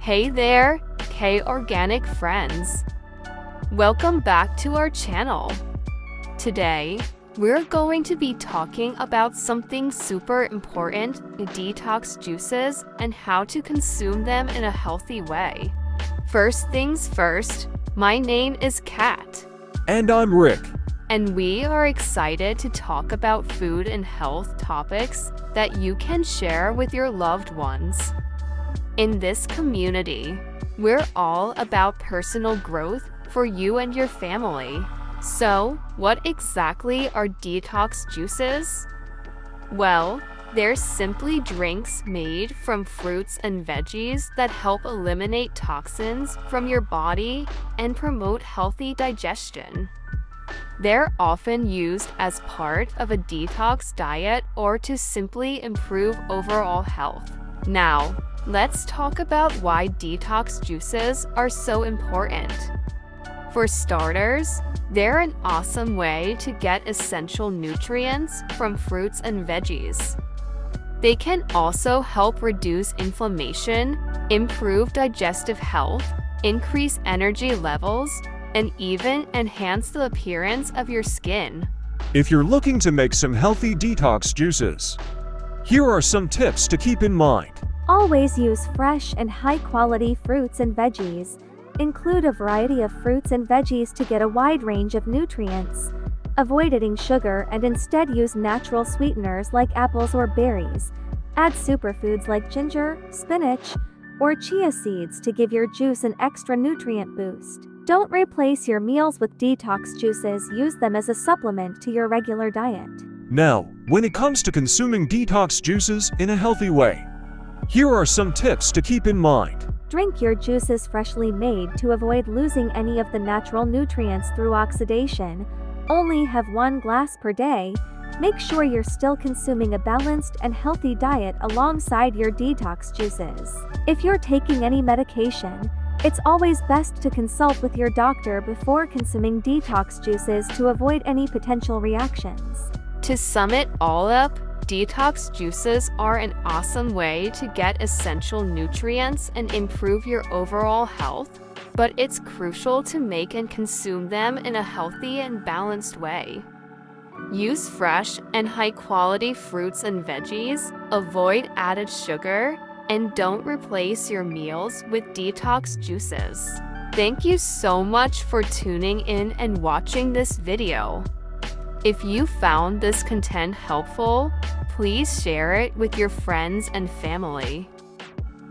Hey there, K-Organic friends. Welcome back to our channel. Today, we're going to be talking about something super important, detox juices and how to consume them in a healthy way. First things first, my name is Kat. And I'm Rick. And we are excited to talk about food and health topics that you can share with your loved ones. In this community, we're all about personal growth for you and your family. So, what exactly are detox juices? Well, they're simply drinks made from fruits and veggies that help eliminate toxins from your body and promote healthy digestion. They're often used as part of a detox diet or to simply improve overall health. Now, let's talk about why detox juices are so important. For starters, they're an awesome way to get essential nutrients from fruits and veggies. They can also help reduce inflammation, improve digestive health, increase energy levels, and even enhance the appearance of your skin. If you're looking to make some healthy detox juices, here are some tips to keep in mind. Always use fresh and high-quality fruits and veggies. Include a variety of fruits and veggies to get a wide range of nutrients. Avoid adding sugar and instead use natural sweeteners like apples or berries. Add superfoods like ginger, spinach, or chia seeds to give your juice an extra nutrient boost. Don't replace your meals with detox juices, use them as a supplement to your regular diet. Now, when it comes to consuming detox juices in a healthy way, here are some tips to keep in mind. Drink your juices freshly made to avoid losing any of the natural nutrients through oxidation. Only have 1 glass per day. Make sure you're still consuming a balanced and healthy diet alongside your detox juices. If you're taking any medication, it's always best to consult with your doctor before consuming detox juices to avoid any potential reactions. To sum it all up, detox juices are an awesome way to get essential nutrients and improve your overall health, but it's crucial to make and consume them in a healthy and balanced way. Use fresh and high-quality fruits and veggies, avoid added sugar, and don't replace your meals with detox juices. Thank you so much for tuning in and watching this video. If you found this content helpful, please share it with your friends and family.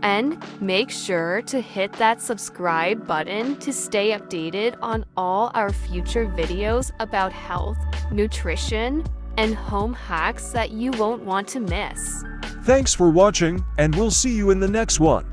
And make sure to hit that subscribe button to stay updated on all our future videos about health, nutrition, and home hacks that you won't want to miss. Thanks for watching, and we'll see you in the next one.